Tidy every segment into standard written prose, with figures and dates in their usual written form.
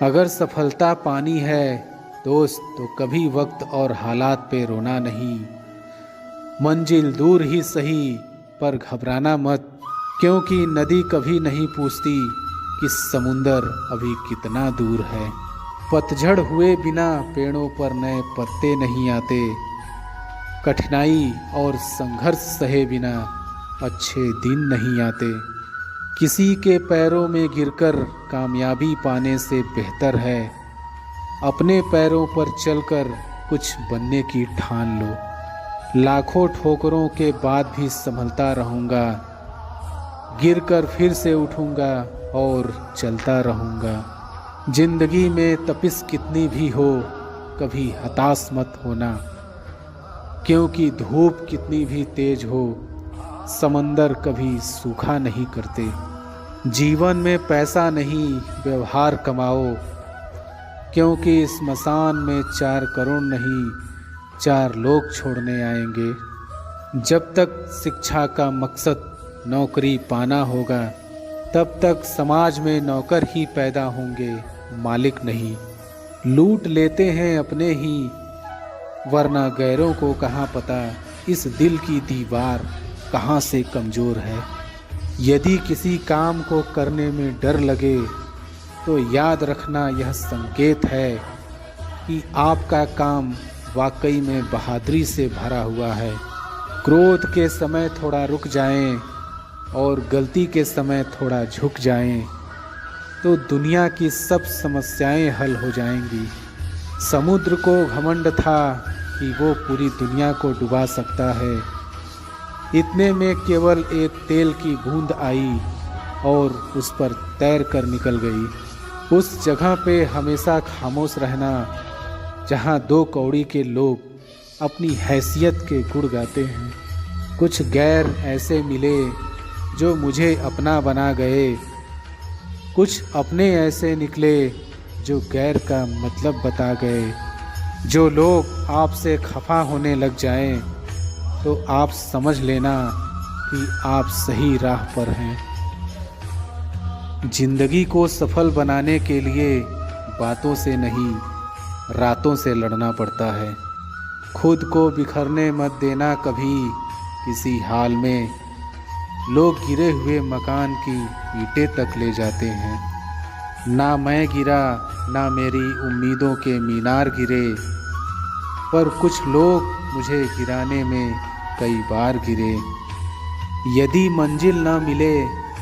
अगर सफलता पानी है दोस्त तो कभी वक्त और हालात पे रोना नहीं। मंजिल दूर ही सही पर घबराना मत, क्योंकि नदी कभी नहीं पूछती कि समुंदर अभी कितना दूर है। पतझड़ हुए बिना पेड़ों पर नए पत्ते नहीं आते। कठिनाई और संघर्ष सहे बिना अच्छे दिन नहीं आते। किसी के पैरों में गिरकर कामयाबी पाने से बेहतर है अपने पैरों पर चलकर कुछ बनने की ठान लो। लाखों ठोकरों के बाद भी संभलता रहूँगा, गिरकर फिर से उठूँगा और चलता रहूँगा। जिंदगी में तपिश कितनी भी हो कभी हताश मत होना, क्योंकि धूप कितनी भी तेज हो समंदर कभी सूखा नहीं करते। जीवन में पैसा नहीं व्यवहार कमाओ, क्योंकि इस स्मशान में 4 करोड़ नहीं 4 लोग छोड़ने आएंगे। जब तक शिक्षा का मकसद नौकरी पाना होगा तब तक समाज में नौकर ही पैदा होंगे, मालिक नहीं। लूट लेते हैं अपने ही, वरना गैरों को कहाँ पता इस दिल की दीवार कहाँ से कमज़ोर है। यदि किसी काम को करने में डर लगे तो याद रखना यह संकेत है कि आपका काम वाकई में बहादुरी से भरा हुआ है। क्रोध के समय थोड़ा रुक जाएं और गलती के समय थोड़ा झुक जाएं तो दुनिया की सब समस्याएं हल हो जाएंगी। समुद्र को घमंड था कि वो पूरी दुनिया को डुबा सकता है। इतने में केवल एक तेल की बूंद आई और उस पर तैर कर निकल गई। उस जगह पे हमेशा खामोश रहना जहाँ 2 कौड़ी के लोग अपनी हैसियत के गुण गाते हैं। कुछ गैर ऐसे मिले जो मुझे अपना बना गए, कुछ अपने ऐसे निकले जो गैर का मतलब बता गए। जो लोग आपसे खफा होने लग जाएं तो आप समझ लेना कि आप सही राह पर हैं। जिंदगी को सफल बनाने के लिए बातों से नहीं रातों से लड़ना पड़ता है। खुद को बिखरने मत देना कभी किसी हाल में। लोग गिरे हुए मकान की ईंटें तक ले जाते हैं। ना मैं गिरा ना मेरी उम्मीदों के मीनार गिरे, पर कुछ लोग मुझे गिराने में कई बार गिरे। यदि मंजिल ना मिले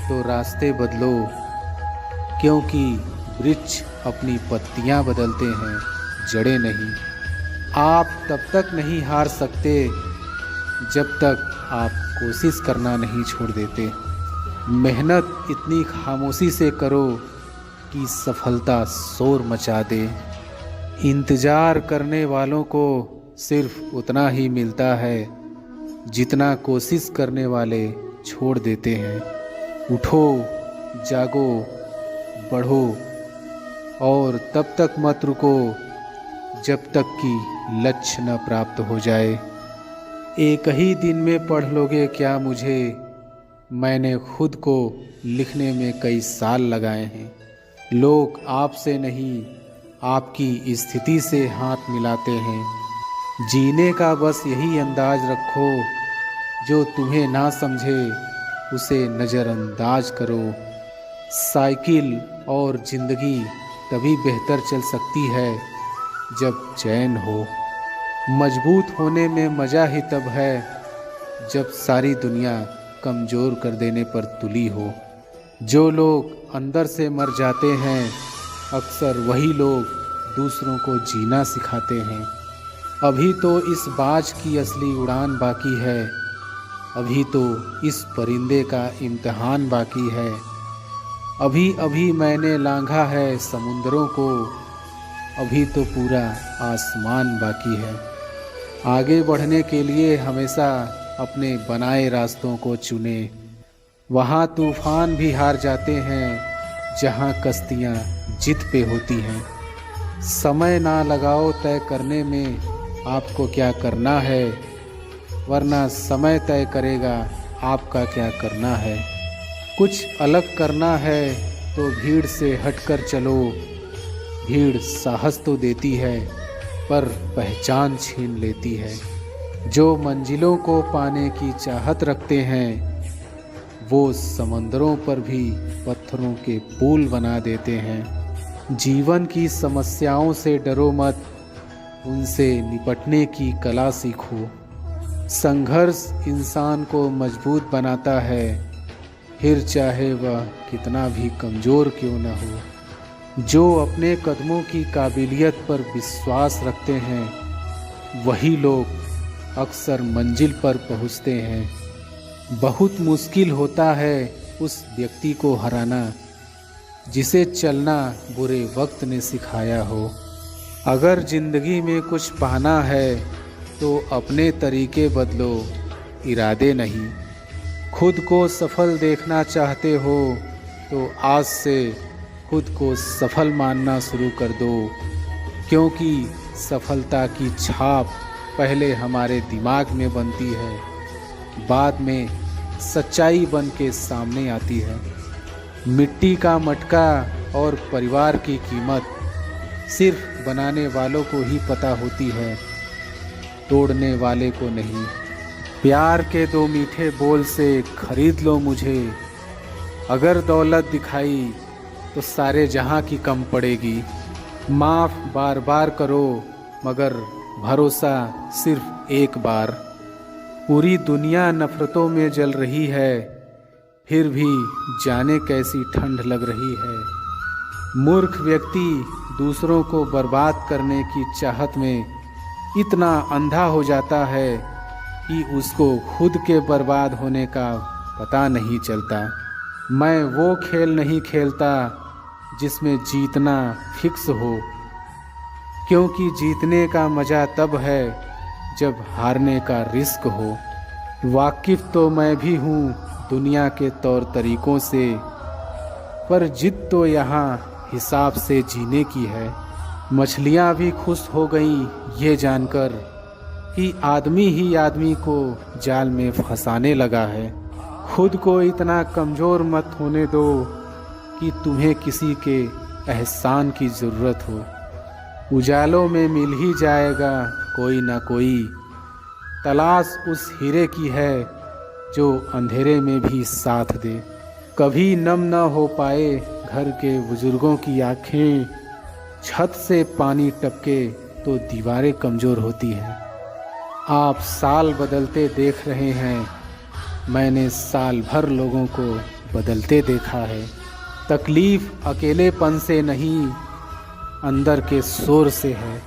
तो रास्ते बदलो, क्योंकि वृक्ष अपनी पत्तियां बदलते हैं, जड़ें नहीं। आप तब तक नहीं हार सकते जब तक आप कोशिश करना नहीं छोड़ देते। मेहनत इतनी खामोशी से करो कि सफलता शोर मचा दे। इंतज़ार करने वालों को सिर्फ उतना ही मिलता है जितना कोशिश करने वाले छोड़ देते हैं। उठो, जागो, बढ़ो और तब तक मत रुको जब तक कि लक्ष्य न प्राप्त हो जाए। एक ही दिन में पढ़ लोगे क्या मुझे, मैंने खुद को लिखने में कई साल लगाए हैं। लोग आपसे नहीं आपकी स्थिति से हाथ मिलाते हैं। जीने का बस यही अंदाज रखो, जो तुम्हें ना समझे उसे नज़रअंदाज करो। साइकिल और ज़िंदगी तभी बेहतर चल सकती है जब चैन हो। मजबूत होने में मज़ा ही तब है जब सारी दुनिया कमज़ोर कर देने पर तुली हो। जो लोग अंदर से मर जाते हैं अक्सर वही लोग दूसरों को जीना सिखाते हैं। अभी तो इस बाज की असली उड़ान बाकी है, अभी तो इस परिंदे का इम्तिहान बाकी है। अभी अभी मैंने लांघा है समुंदरों को, अभी तो पूरा आसमान बाकी है। आगे बढ़ने के लिए हमेशा अपने बनाए रास्तों को चुने। वहाँ तूफान भी हार जाते हैं जहाँ कश्तियाँ जिद पे होती हैं। समय ना लगाओ तय करने में आपको क्या करना है, वरना समय तय करेगा आपका क्या करना है। कुछ अलग करना है तो भीड़ से हटकर चलो, भीड़ साहस तो देती है पर पहचान छीन लेती है। जो मंजिलों को पाने की चाहत रखते हैं वो समंदरों पर भी पत्थरों के पुल बना देते हैं। जीवन की समस्याओं से डरो मत, उनसे निपटने की कला सीखो। संघर्ष इंसान को मजबूत बनाता है, फिर चाहे वह कितना भी कमज़ोर क्यों न हो। जो अपने कदमों की काबिलियत पर विश्वास रखते हैं वही लोग अक्सर मंजिल पर पहुंचते हैं। बहुत मुश्किल होता है उस व्यक्ति को हराना जिसे चलना बुरे वक्त ने सिखाया हो। अगर ज़िंदगी में कुछ पाना है तो अपने तरीके बदलो, इरादे नहीं। खुद को सफल देखना चाहते हो तो आज से खुद को सफल मानना शुरू कर दो, क्योंकि सफलता की छाप पहले हमारे दिमाग में बनती है, बाद में सच्चाई बन के सामने आती है। मिट्टी का मटका और परिवार की कीमत सिर्फ बनाने वालों को ही पता होती है, तोड़ने वाले को नहीं। प्यार के 2 मीठे बोल से खरीद लो मुझे, अगर दौलत दिखाई तो सारे जहां की कम पड़ेगी। माफ़ बार बार करो मगर भरोसा सिर्फ एक बार। पूरी दुनिया नफ़रतों में जल रही है, फिर भी जाने कैसी ठंड लग रही है। मूर्ख व्यक्ति दूसरों को बर्बाद करने की चाहत में इतना अंधा हो जाता है कि उसको खुद के बर्बाद होने का पता नहीं चलता। मैं वो खेल नहीं खेलता जिसमें जीतना फिक्स हो, क्योंकि जीतने का मज़ा तब है जब हारने का रिस्क हो। वाकिफ़ तो मैं भी हूँ दुनिया के तौर तरीक़ों से, पर जिद तो यहाँ हिसाब से जीने की है। मछलियाँ भी खुश हो गईं ये जानकर कि आदमी ही आदमी को जाल में फंसाने लगा है। खुद को इतना कमज़ोर मत होने दो कि तुम्हें किसी के एहसान की ज़रूरत हो। उजालों में मिल ही जाएगा कोई ना कोई, तलाश उस हीरे की है जो अंधेरे में भी साथ दे। कभी नम न हो पाए घर के बुजुर्गों की आँखें, छत से पानी टपके तो दीवारें कमज़ोर होती हैं। आप साल बदलते देख रहे हैं, मैंने साल भर लोगों को बदलते देखा है। तकलीफ़ अकेलेपन से नहीं, अंदर के शोर से है।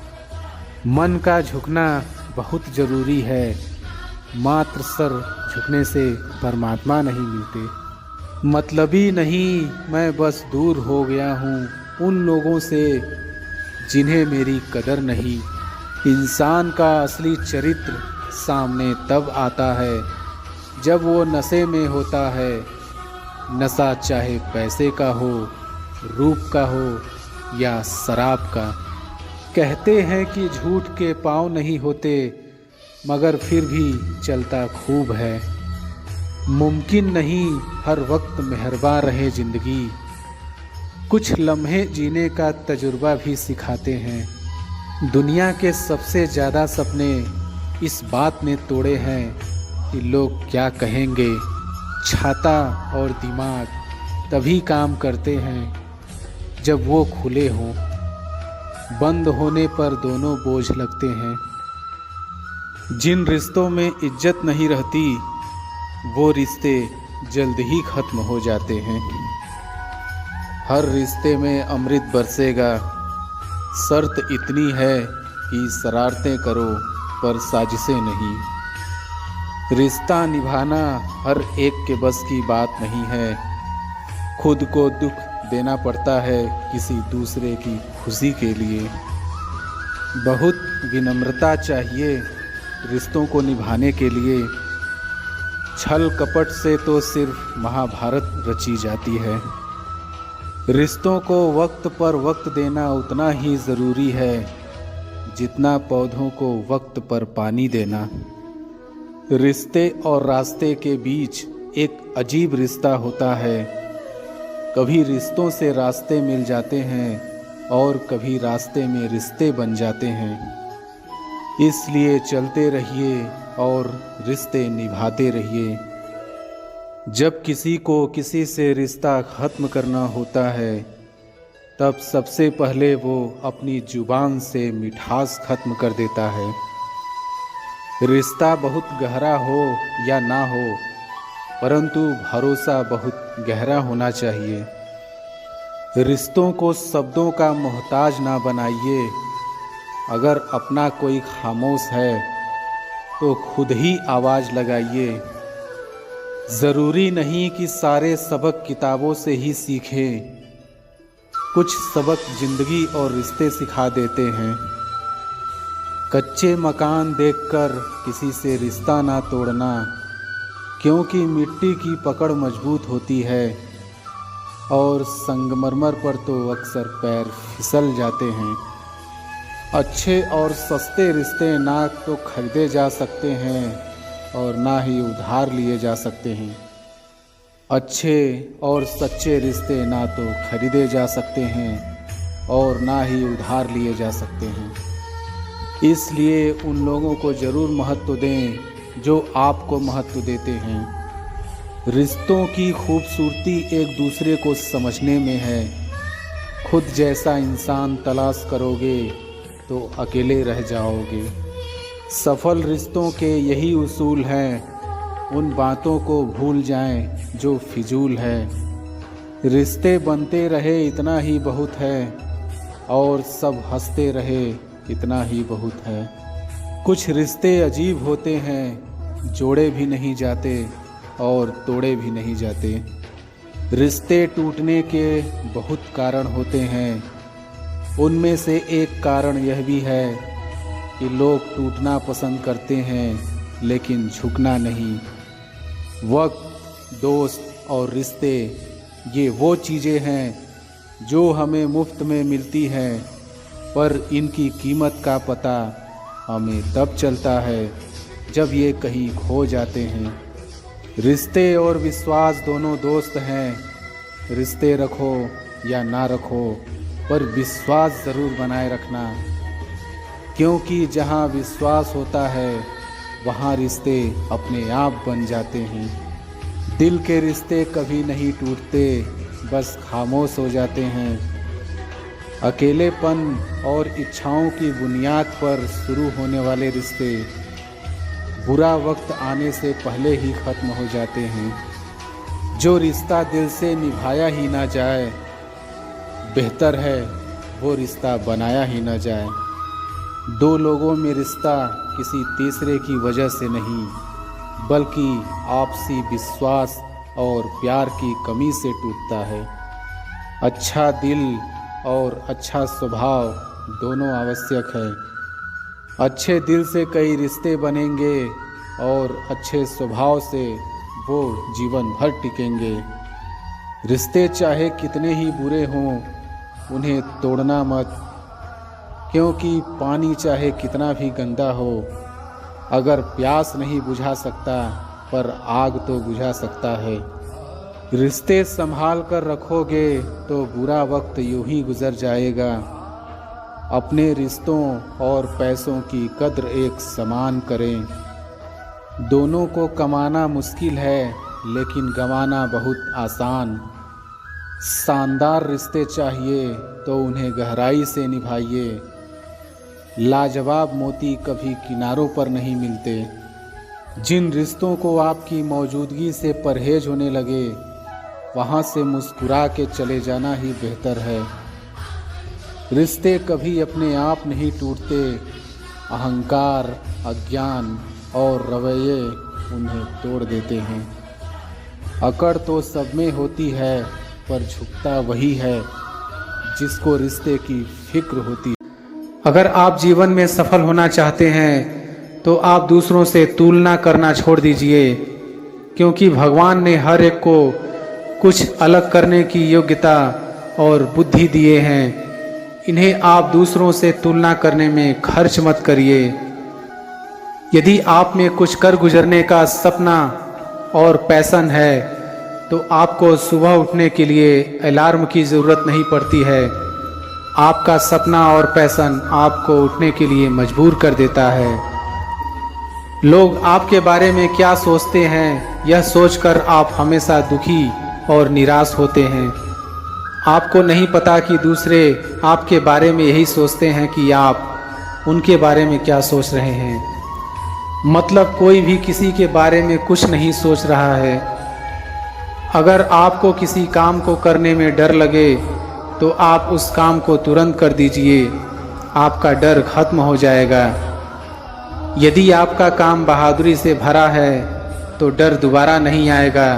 मन का झुकना बहुत ज़रूरी है, मात्र सर झुकने से परमात्मा नहीं मिलते। मतलबी नहीं, मैं बस दूर हो गया हूँ उन लोगों से जिन्हें मेरी कदर नहीं। इंसान का असली चरित्र सामने तब आता है जब वो नशे में होता है। नशा चाहे पैसे का हो, रूप का हो या शराब का। कहते हैं कि झूठ के पाँव नहीं होते, मगर फिर भी चलता खूब है। मुमकिन नहीं हर वक्त मेहरबान रहे ज़िंदगी, कुछ लम्हे जीने का तजुर्बा भी सिखाते हैं। दुनिया के सबसे ज़्यादा सपने इस बात ने तोड़े हैं कि लोग क्या कहेंगे। छाता और दिमाग तभी काम करते हैं जब वो खुले हों, बंद होने पर दोनों बोझ लगते हैं। जिन रिश्तों में इज्जत नहीं रहती वो रिश्ते जल्द ही ख़त्म हो जाते हैं। हर रिश्ते में अमृत बरसेगा, शर्त इतनी है कि शरारतें करो पर साजिशें नहीं। रिश्ता निभाना हर एक के बस की बात नहीं है, खुद को दुख देना पड़ता है किसी दूसरे की खुशी के लिए। बहुत विनम्रता चाहिए रिश्तों को निभाने के लिए। छल कपट से तो सिर्फ महाभारत रची जाती है। रिश्तों को वक्त पर वक्त देना उतना ही ज़रूरी है जितना पौधों को वक्त पर पानी देना। रिश्ते और रास्ते के बीच एक अजीब रिश्ता होता है। कभी रिश्तों से रास्ते मिल जाते हैं और कभी रास्ते में रिश्ते बन जाते हैं। इसलिए चलते रहिए और रिश्ते निभाते रहिए। जब किसी को किसी से रिश्ता ख़त्म करना होता है तब सबसे पहले वो अपनी ज़ुबान से मिठास ख़त्म कर देता है। रिश्ता बहुत गहरा हो या ना हो, परंतु भरोसा बहुत गहरा होना चाहिए। रिश्तों को शब्दों का मोहताज ना बनाइए। अगर अपना कोई खामोश है तो खुद ही आवाज़ लगाइए। ज़रूरी नहीं कि सारे सबक किताबों से ही सीखें। कुछ सबक ज़िंदगी और रिश्ते सिखा देते हैं। कच्चे मकान देखकर किसी से रिश्ता ना तोड़ना, क्योंकि मिट्टी की पकड़ मजबूत होती है और संगमरमर पर तो अक्सर पैर फिसल जाते हैं। अच्छे और सस्ते रिश्ते ना तो खरीदे जा सकते हैं और ना ही उधार लिए जा सकते हैं। अच्छे और सच्चे रिश्ते ना तो खरीदे जा सकते हैं और ना ही उधार लिए जा सकते हैं। इसलिए उन लोगों को ज़रूर महत्व दें जो आपको महत्व देते हैं। रिश्तों की खूबसूरती एक दूसरे को समझने में है। खुद जैसा इंसान तलाश करोगे तो अकेले रह जाओगे। सफल रिश्तों के यही उसूल हैं। उन बातों को भूल जाएं जो फिजूल है। रिश्ते बनते रहे इतना ही बहुत है और सब हंसते रहे इतना ही बहुत है। कुछ रिश्ते अजीब होते हैं, जोड़े भी नहीं जाते और तोड़े भी नहीं जाते। रिश्ते टूटने के बहुत कारण होते हैं। उनमें से एक कारण यह भी है कि लोग टूटना पसंद करते हैं लेकिन झुकना नहीं। वक्त, दोस्त और रिश्ते ये वो चीज़ें हैं जो हमें मुफ्त में मिलती हैं, पर इनकी कीमत का पता हमें तब चलता है जब ये कहीं खो जाते हैं। रिश्ते और विश्वास दोनों दोस्त हैं। रिश्ते रखो या ना रखो, पर विश्वास ज़रूर बनाए रखना, क्योंकि जहाँ विश्वास होता है वहाँ रिश्ते अपने आप बन जाते हैं। दिल के रिश्ते कभी नहीं टूटते, बस खामोश हो जाते हैं। अकेलेपन और इच्छाओं की बुनियाद पर शुरू होने वाले रिश्ते बुरा वक्त आने से पहले ही ख़त्म हो जाते हैं। जो रिश्ता दिल से निभाया ही ना जाए, बेहतर है वो रिश्ता बनाया ही ना जाए। दो लोगों में रिश्ता किसी तीसरे की वजह से नहीं, बल्कि आपसी विश्वास और प्यार की कमी से टूटता है। अच्छा दिल और अच्छा स्वभाव दोनों आवश्यक है। अच्छे दिल से कई रिश्ते बनेंगे और अच्छे स्वभाव से वो जीवन भर टिकेंगे। रिश्ते चाहे कितने ही बुरे हों, उन्हें तोड़ना मत, क्योंकि पानी चाहे कितना भी गंदा हो, अगर प्यास नहीं बुझा सकता पर आग तो बुझा सकता है। रिश्ते संभाल कर रखोगे तो बुरा वक्त यूं ही गुजर जाएगा। अपने रिश्तों और पैसों की कद्र एक समान करें। दोनों को कमाना मुश्किल है, लेकिन गंवाना बहुत आसान। शानदार रिश्ते चाहिए तो उन्हें गहराई से निभाइए। लाजवाब मोती कभी किनारों पर नहीं मिलते। जिन रिश्तों को आपकी मौजूदगी से परहेज होने लगे, वहाँ से मुस्कुरा के चले जाना ही बेहतर है। रिश्ते कभी अपने आप नहीं टूटते। अहंकार, अज्ञान और रवैये उन्हें तोड़ देते हैं। अकड़ तो सब में होती है, पर झुकता वही है जिसको रिश्ते की फिक्र होती है। अगर आप जीवन में सफल होना चाहते हैं तो आप दूसरों से तुलना करना छोड़ दीजिए, क्योंकि भगवान ने हर एक को कुछ अलग करने की योग्यता और बुद्धि दिए हैं। इन्हें आप दूसरों से तुलना करने में खर्च मत करिए। यदि आप में कुछ कर गुजरने का सपना और पैशन है तो आपको सुबह उठने के लिए अलार्म की ज़रूरत नहीं पड़ती है। आपका सपना और पैशन आपको उठने के लिए मजबूर कर देता है। लोग आपके बारे में क्या सोचते हैं, यह सोचकर आप हमेशा दुखी और निराश होते हैं। आपको नहीं पता कि दूसरे आपके बारे में यही सोचते हैं कि आप उनके बारे में क्या सोच रहे हैं। मतलब कोई भी किसी के बारे में कुछ नहीं सोच रहा है। अगर आपको किसी काम को करने में डर लगे तो आप उस काम को तुरंत कर दीजिए, आपका डर खत्म हो जाएगा। यदि आपका काम बहादुरी से भरा है तो डर दोबारा नहीं आएगा।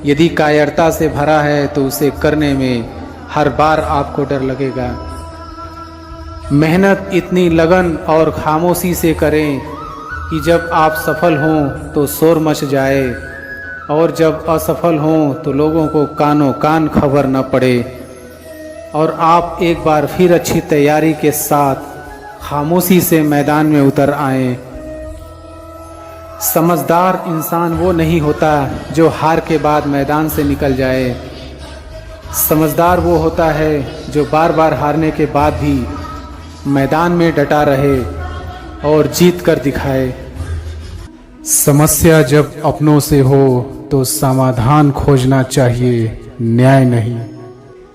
यदि कायरता से भरा है तो उसे करने में हर बार आपको डर लगेगा। मेहनत इतनी लगन और खामोशी से करें कि जब आप सफल हों तो शोर मच जाए, और जब असफल हों तो लोगों को कानों कान खबर न पड़े, और आप एक बार फिर अच्छी तैयारी के साथ खामोशी से मैदान में उतर आएं। समझदार इंसान वो नहीं होता जो हार के बाद मैदान से निकल जाए। समझदार वो होता है जो बार बार हारने के बाद भी मैदान में डटा रहे और जीत कर दिखाए। समस्या जब अपनों से हो तो समाधान खोजना चाहिए, न्याय नहीं।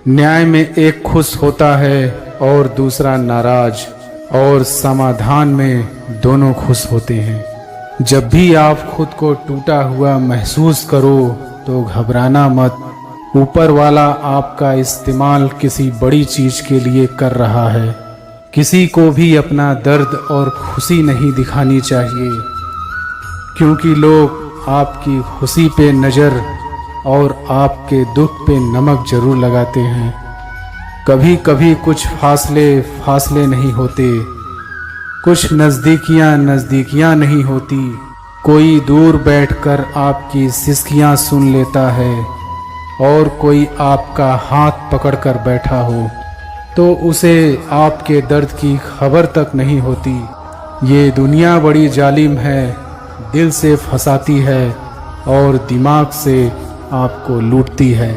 न्याय में एक खुश होता है और दूसरा नाराज, और समाधान में दोनों खुश होते हैं। जब भी आप खुद को टूटा हुआ महसूस करो तो घबराना मत। ऊपर वाला आपका इस्तेमाल किसी बड़ी चीज के लिए कर रहा है। किसी को भी अपना दर्द और खुशी नहीं दिखानी चाहिए, क्योंकि लोग आपकी खुशी पे नज़र और आपके दुख पे नमक जरूर लगाते हैं। कभी कभी कुछ फासले नहीं होते, कुछ नज़दीकियाँ नहीं होती। कोई दूर बैठकर आपकी सिसकियाँ सुन लेता है और कोई आपका हाथ पकड़कर बैठा हो तो उसे आपके दर्द की खबर तक नहीं होती। ये दुनिया बड़ी जालिम है, दिल से फंसाती है और दिमाग से आपको लूटती है।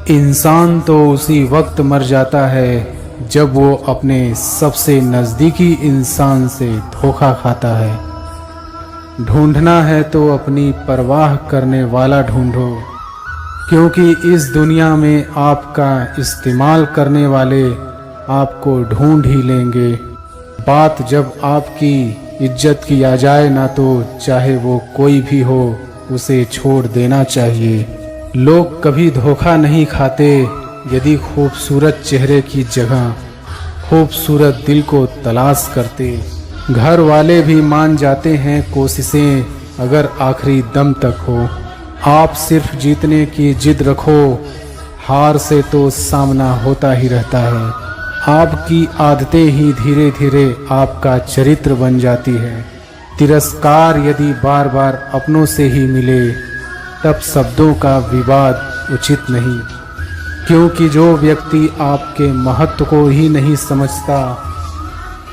इंसान तो उसी वक्त मर जाता है जब वो अपने सबसे नज़दीकी इंसान से धोखा खाता है। ढूंढना है तो अपनी परवाह करने वाला ढूंढो, क्योंकि इस दुनिया में आपका इस्तेमाल करने वाले आपको ढूंढ ही लेंगे। बात जब आपकी इज्जत की आ जाए ना, तो चाहे वो कोई भी हो उसे छोड़ देना चाहिए। लोग कभी धोखा नहीं खाते यदि खूबसूरत चेहरे की जगह खूबसूरत दिल को तलाश करते। घर वाले भी मान जाते हैं कोशिशें अगर आखिरी दम तक हो। आप सिर्फ जीतने की जिद रखो, हार से तो सामना होता ही रहता है। आपकी आदतें ही धीरे धीरे आपका चरित्र बन जाती है। तिरस्कार यदि बार बार अपनों से ही मिले तब शब्दों का विवाद उचित नहीं, क्योंकि जो व्यक्ति आपके महत्व को ही नहीं समझता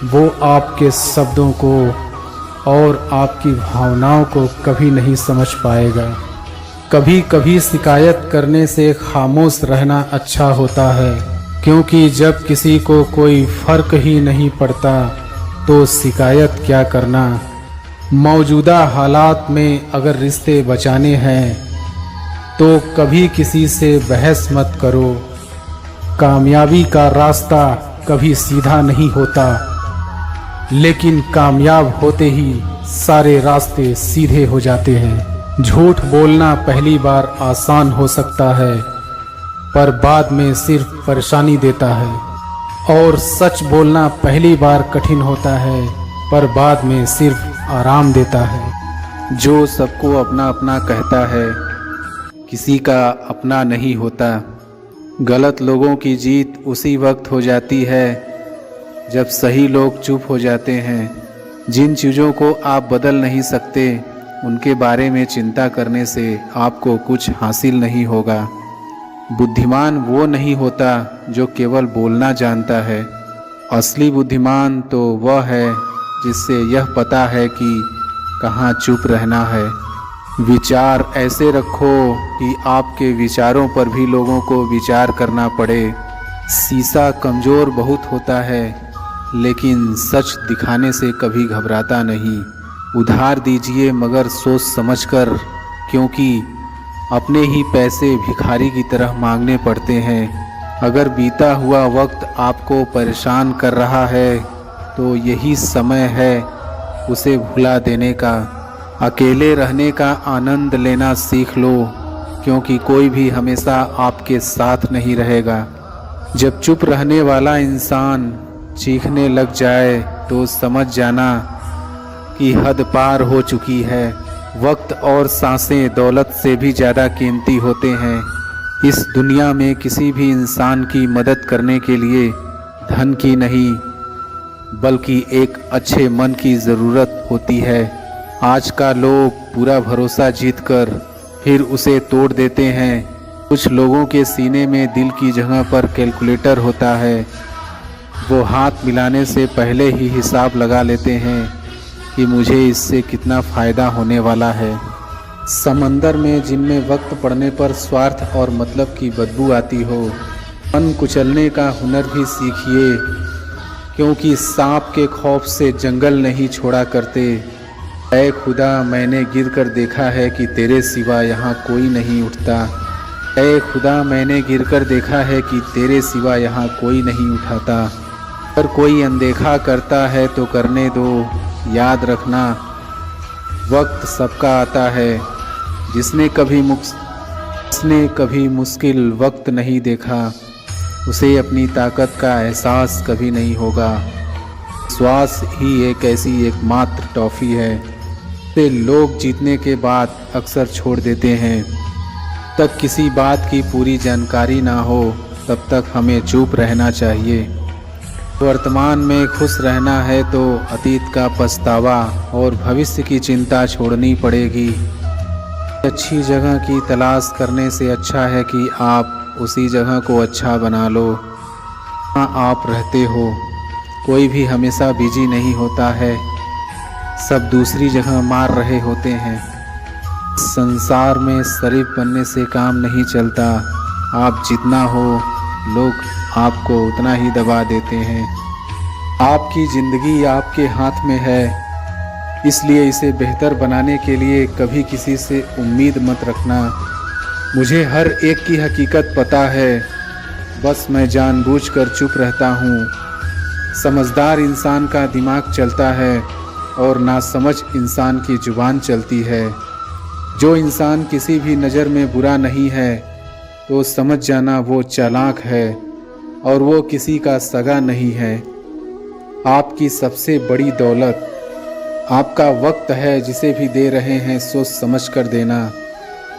वो आपके शब्दों को और आपकी भावनाओं को कभी नहीं समझ पाएगा। कभी कभी शिकायत करने से खामोश रहना अच्छा होता है, क्योंकि जब किसी को कोई फर्क ही नहीं पड़ता तो शिकायत क्या करना। मौजूदा हालात में अगर रिश्ते बचाने हैं तो कभी किसी से बहस मत करो। कामयाबी का रास्ता कभी सीधा नहीं होता, लेकिन कामयाब होते ही सारे रास्ते सीधे हो जाते हैं। झूठ बोलना पहली बार आसान हो सकता है, पर बाद में सिर्फ परेशानी देता है, और सच बोलना पहली बार कठिन होता है पर बाद में सिर्फ आराम देता है। जो सबको अपना अपना कहता है किसी का अपना नहीं होता। गलत लोगों की जीत उसी वक्त हो जाती है जब सही लोग चुप हो जाते हैं। जिन चीज़ों को आप बदल नहीं सकते उनके बारे में चिंता करने से आपको कुछ हासिल नहीं होगा। बुद्धिमान वो नहीं होता जो केवल बोलना जानता है। असली बुद्धिमान तो वह है जिससे यह पता है कि कहाँ चुप रहना है। विचार ऐसे रखो कि आपके विचारों पर भी लोगों को विचार करना पड़े। शीशा कमज़ोर बहुत होता है, लेकिन सच दिखाने से कभी घबराता नहीं। उधार दीजिए मगर सोच समझकर, क्योंकि अपने ही पैसे भिखारी की तरह मांगने पड़ते हैं। अगर बीता हुआ वक्त आपको परेशान कर रहा है तो यही समय है उसे भुला देने का। अकेले रहने का आनंद लेना सीख लो, क्योंकि कोई भी हमेशा आपके साथ नहीं रहेगा। जब चुप रहने वाला इंसान चीखने लग जाए तो समझ जाना कि हद पार हो चुकी है। वक्त और सांसें दौलत से भी ज़्यादा कीमती होते हैं। इस दुनिया में किसी भी इंसान की मदद करने के लिए धन की नहीं, बल्कि एक अच्छे मन की ज़रूरत होती है। आज का लोग पूरा भरोसा जीतकर फिर उसे तोड़ देते हैं। कुछ लोगों के सीने में दिल की जगह पर कैलकुलेटर होता है। वो हाथ मिलाने से पहले ही हिसाब लगा लेते हैं कि मुझे इससे कितना फ़ायदा होने वाला है। समंदर में जिनमें वक्त पड़ने पर स्वार्थ और मतलब की बदबू आती हो, मन कुचलने का हुनर भी सीखिए, क्योंकि सांप के खौफ से जंगल नहीं छोड़ा करते। ऐ खुदा, मैंने गिर कर देखा है कि तेरे सिवा यहाँ कोई नहीं उठता। ऐ खुदा, मैंने गिर कर देखा है कि तेरे सिवा यहाँ कोई नहीं उठाता। अगर कोई अनदेखा करता है तो करने दो, याद रखना वक्त सबका आता है। जिसने कभी मुश्किल वक्त नहीं देखा, उसे अपनी ताकत का एहसास कभी नहीं होगा। विश्वास ही एक ऐसी एकमात्र टॉफ़ी है जिसे लोग जीतने के बाद अक्सर छोड़ देते हैं। तक किसी बात की पूरी जानकारी ना हो तब तक हमें चुप रहना चाहिए। वर्तमान में खुश रहना है तो अतीत का पछतावा और भविष्य की चिंता छोड़नी पड़ेगी। अच्छी जगह की तलाश करने से अच्छा है कि आप उसी जगह को अच्छा बना लो जहाँ आप रहते हो। कोई भी हमेशा बिजी नहीं होता है, सब दूसरी जगह मार रहे होते हैं। संसार में शरीफ बनने से काम नहीं चलता। आप जितना हो, लोग आपको उतना ही दबा देते हैं। आपकी ज़िंदगी आपके हाथ में है, इसलिए इसे बेहतर बनाने के लिए कभी किसी से उम्मीद मत रखना। मुझे हर एक की हकीकत पता है, बस मैं जानबूझकर चुप रहता हूँ। समझदार इंसान का दिमाग चलता है और नासमझ इंसान की जुबान चलती है। जो इंसान किसी भी नज़र में बुरा नहीं है तो समझ जाना वो चालाक है और वो किसी का सगा नहीं है। आपकी सबसे बड़ी दौलत आपका वक्त है, जिसे भी दे रहे हैं सोच समझ कर देना।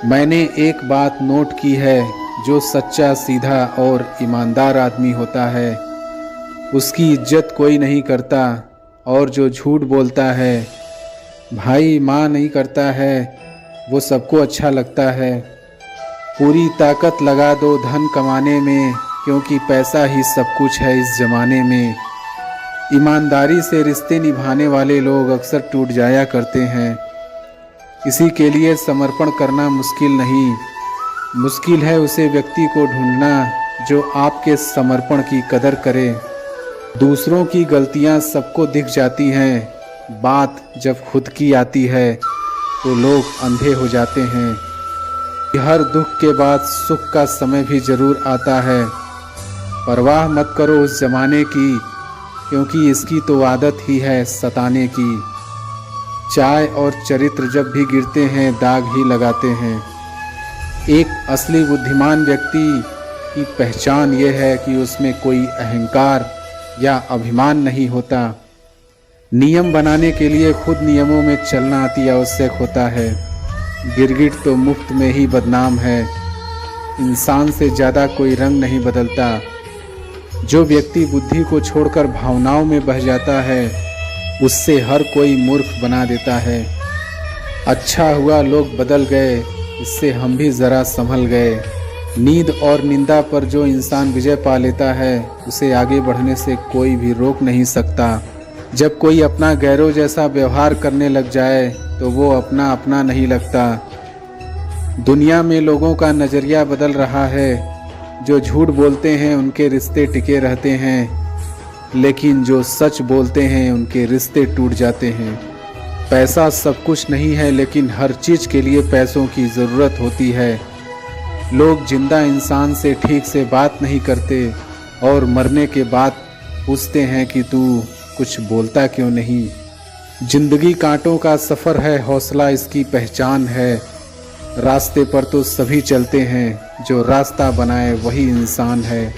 मैंने एक बात नोट की है, जो सच्चा, सीधा और ईमानदार आदमी होता है उसकी इज्जत कोई नहीं करता, और जो झूठ बोलता है, भाई माँ नहीं करता है, वो सबको अच्छा लगता है। पूरी ताकत लगा दो धन कमाने में, क्योंकि पैसा ही सब कुछ है इस ज़माने में। ईमानदारी से रिश्ते निभाने वाले लोग अक्सर टूट जाया करते हैं। किसी के लिए समर्पण करना मुश्किल नहीं, मुश्किल है उसे व्यक्ति को ढूंढना जो आपके समर्पण की कदर करे। दूसरों की गलतियां सबको दिख जाती हैं, बात जब खुद की आती है तो लोग अंधे हो जाते हैं। हर दुख के बाद सुख का समय भी ज़रूर आता है। परवाह मत करो उस ज़माने की, क्योंकि इसकी तो आदत ही है सताने की। चाय और चरित्र जब भी गिरते हैं दाग ही लगाते हैं। एक असली बुद्धिमान व्यक्ति की पहचान ये है कि उसमें कोई अहंकार या अभिमान नहीं होता। नियम बनाने के लिए खुद नियमों में चलना अति आवश्यक होता है। गिरगिट तो मुफ्त में ही बदनाम है। इंसान से ज़्यादा कोई रंग नहीं बदलता। जो व्यक्ति बुद्धि को छोड़कर भावनाओं में बह जाता है, उससे हर कोई मूर्ख बना देता है। अच्छा हुआ लोग बदल गए, इससे हम भी ज़रा संभल गए। नींद और निंदा पर जो इंसान विजय पा लेता है, उसे आगे बढ़ने से कोई भी रोक नहीं सकता। जब कोई अपना गैरों जैसा व्यवहार करने लग जाए तो वो अपना नहीं लगता। दुनिया में लोगों का नज़रिया बदल रहा है, जो झूठ बोलते हैं उनके रिश्ते टिके रहते हैं, लेकिन जो सच बोलते हैं उनके रिश्ते टूट जाते हैं। पैसा सब कुछ नहीं है, लेकिन हर चीज़ के लिए पैसों की ज़रूरत होती है। लोग जिंदा इंसान से ठीक से बात नहीं करते और मरने के बाद पूछते हैं कि तू कुछ बोलता क्यों नहीं। जिंदगी कांटों का सफ़र है, हौसला इसकी पहचान है। रास्ते पर तो सभी चलते हैं, जो रास्ता बनाए वही इंसान है।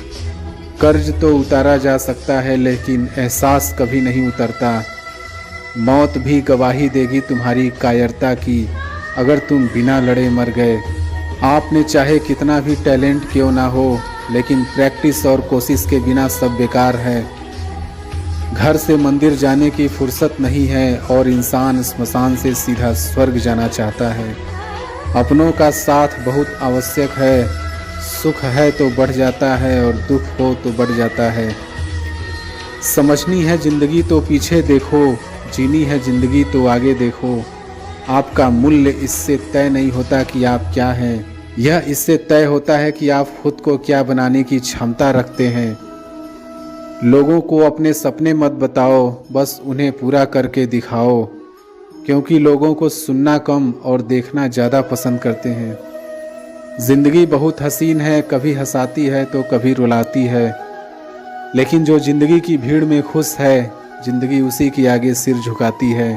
कर्ज तो उतारा जा सकता है, लेकिन एहसास कभी नहीं उतरता। मौत भी गवाही देगी तुम्हारी कायरता की, अगर तुम बिना लड़े मर गए। आपने चाहे कितना भी टैलेंट क्यों ना हो, लेकिन प्रैक्टिस और कोशिश के बिना सब बेकार है। घर से मंदिर जाने की फुर्सत नहीं है और इंसान स्मशान से सीधा स्वर्ग जाना चाहता है। अपनों का साथ बहुत आवश्यक है। सुख है तो बढ़ जाता है और दुख हो तो बढ़ जाता है। समझनी है ज़िंदगी तो पीछे देखो, जीनी है ज़िंदगी तो आगे देखो। आपका मूल्य इससे तय नहीं होता कि आप क्या हैं, यह इससे तय होता है कि आप खुद को क्या बनाने की क्षमता रखते हैं। लोगों को अपने सपने मत बताओ, बस उन्हें पूरा करके दिखाओ, क्योंकि लोगों को सुनना कम और देखना ज़्यादा पसंद करते हैं। ज़िंदगी बहुत हसीन है, कभी हंसाती है तो कभी रुलाती है, लेकिन जो ज़िंदगी की भीड़ में खुश है, ज़िंदगी उसी के आगे सिर झुकाती है।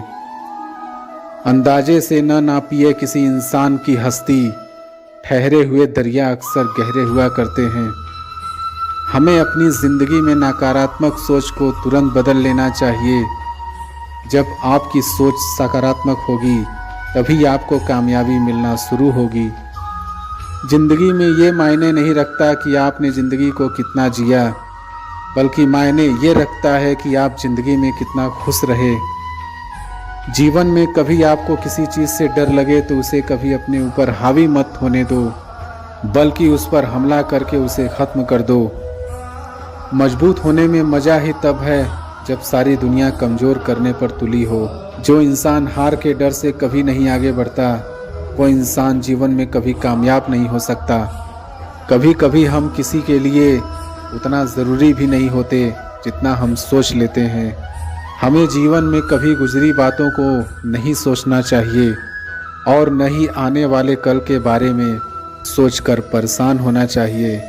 अंदाजे से न नापिए किसी इंसान की हस्ती, ठहरे हुए दरिया अक्सर गहरे हुआ करते हैं। हमें अपनी ज़िंदगी में नकारात्मक सोच को तुरंत बदल लेना चाहिए। जब आपकी सोच सकारात्मक होगी, तभी आपको कामयाबी मिलना शुरू होगी। ज़िंदगी में ये मायने नहीं रखता कि आपने ज़िंदगी को कितना जिया, बल्कि मायने ये रखता है कि आप ज़िंदगी में कितना खुश रहे। जीवन में कभी आपको किसी चीज़ से डर लगे तो उसे कभी अपने ऊपर हावी मत होने दो, बल्कि उस पर हमला करके उसे ख़त्म कर दो। मजबूत होने में मज़ा ही तब है जब सारी दुनिया कमज़ोर करने पर तुली हो। जो इंसान हार के डर से कभी नहीं आगे बढ़ता, वो इंसान जीवन में कभी कामयाब नहीं हो सकता। कभी कभी हम किसी के लिए उतना ज़रूरी भी नहीं होते जितना हम सोच लेते हैं। हमें जीवन में कभी गुजरी बातों को नहीं सोचना चाहिए और न ही आने वाले कल के बारे में सोचकर परेशान होना चाहिए।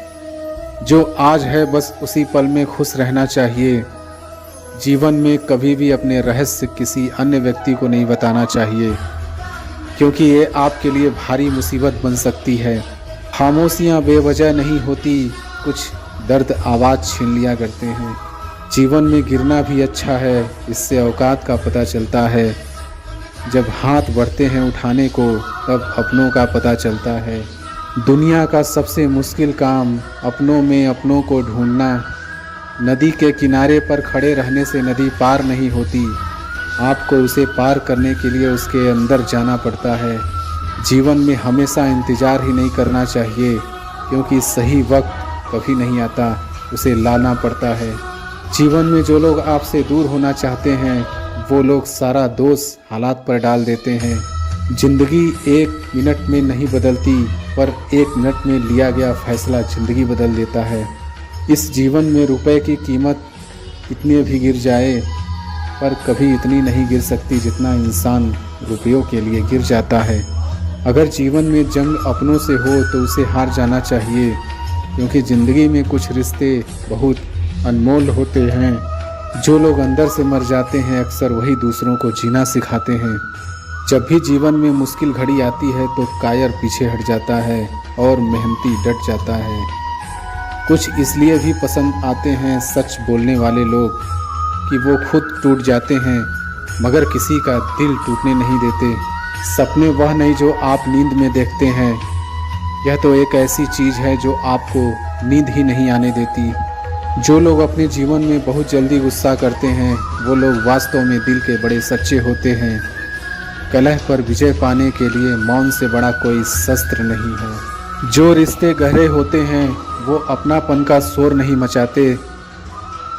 जो आज है बस उसी पल में खुश रहना चाहिए। जीवन में कभी भी अपने रहस्य किसी अन्य व्यक्ति को नहीं बताना चाहिए, क्योंकि ये आपके लिए भारी मुसीबत बन सकती है। खामोशियाँ बेवजह नहीं होती, कुछ दर्द आवाज़ छीन लिया करते हैं। जीवन में गिरना भी अच्छा है, इससे औकात का पता चलता है। जब हाथ बढ़ते हैं उठाने को, तब अपनों का पता चलता है। दुनिया का सबसे मुश्किल काम अपनों में अपनों को ढूंढना। नदी के किनारे पर खड़े रहने से नदी पार नहीं होती, आपको उसे पार करने के लिए उसके अंदर जाना पड़ता है। जीवन में हमेशा इंतज़ार ही नहीं करना चाहिए, क्योंकि सही वक्त कभी नहीं आता, उसे लाना पड़ता है। जीवन में जो लोग आपसे दूर होना चाहते हैं, वो लोग सारा दोष हालात पर डाल देते हैं। ज़िंदगी 1 मिनट में नहीं बदलती, पर 1 मिनट में लिया गया फैसला ज़िंदगी बदल देता है। इस जीवन में रुपए की कीमत कितने भी गिर जाए, पर कभी इतनी नहीं गिर सकती जितना इंसान रुपयों के लिए गिर जाता है। अगर जीवन में जंग अपनों से हो तो उसे हार जाना चाहिए, क्योंकि ज़िंदगी में कुछ रिश्ते बहुत अनमोल होते हैं। जो लोग अंदर से मर जाते हैं, अक्सर वही दूसरों को जीना सिखाते हैं। जब भी जीवन में मुश्किल घड़ी आती है तो कायर पीछे हट जाता है और मेहनती डट जाता है। कुछ इसलिए भी पसंद आते हैं सच बोलने वाले लोग कि वो खुद टूट जाते हैं, मगर किसी का दिल टूटने नहीं देते। सपने वह नहीं जो आप नींद में देखते हैं, यह तो एक ऐसी चीज़ है जो आपको नींद ही नहीं आने देती। जो लोग अपने जीवन में बहुत जल्दी गुस्सा करते हैं, वो लोग वास्तव में दिल के बड़े सच्चे होते हैं। कलह पर विजय पाने के लिए मौन से बड़ा कोई शस्त्र नहीं है। जो रिश्ते गहरे होते हैं वो अपनापन का शोर नहीं मचाते।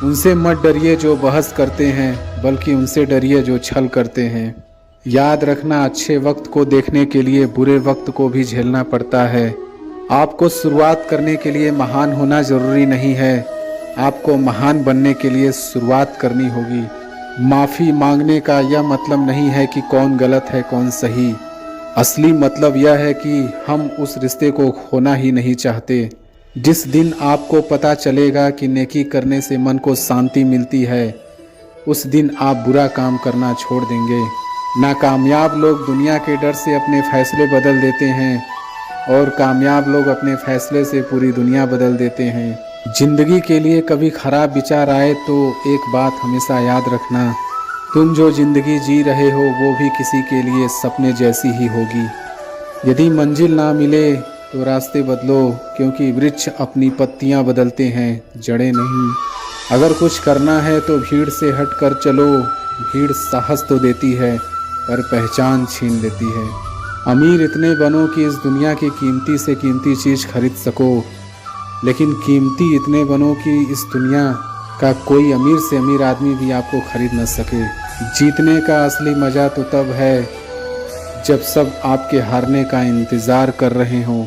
उनसे मत डरिए जो बहस करते हैं, बल्कि उनसे डरिए जो छल करते हैं। याद रखना, अच्छे वक्त को देखने के लिए बुरे वक्त को भी झेलना पड़ता है। आपको शुरुआत करने के लिए महान होना ज़रूरी नहीं है, आपको महान बनने के लिए शुरुआत करनी होगी। माफ़ी मांगने का यह मतलब नहीं है कि कौन गलत है कौन सही। असली मतलब यह है कि हम उस रिश्ते को खोना ही नहीं चाहते। जिस दिन आपको पता चलेगा कि नेकी करने से मन को शांति मिलती है, उस दिन आप बुरा काम करना छोड़ देंगे। नाकामयाब लोग दुनिया के डर से अपने फैसले बदल देते हैं और कामयाब लोग अपने फैसले से पूरी दुनिया बदल देते हैं। जिंदगी के लिए कभी खराब विचार आए तो एक बात हमेशा याद रखना, तुम जो जिंदगी जी रहे हो वो भी किसी के लिए सपने जैसी ही होगी। यदि मंजिल ना मिले तो रास्ते बदलो, क्योंकि वृक्ष अपनी पत्तियां बदलते हैं, जड़ें नहीं। अगर कुछ करना है तो भीड़ से हट कर चलो। भीड़ साहस तो देती है पर पहचान छीन लेती है। अमीर इतने बनो कि इस दुनिया की कीमती से कीमती चीज़ खरीद सको, लेकिन कीमती इतने बनो कि इस दुनिया का कोई अमीर से अमीर आदमी भी आपको खरीद न सके। जीतने का असली मज़ा तो तब है जब सब आपके हारने का इंतज़ार कर रहे हों।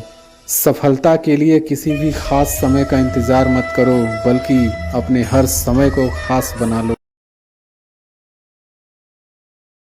सफलता के लिए किसी भी ख़ास समय का इंतज़ार मत करो, बल्कि अपने हर समय को ख़ास बना लो।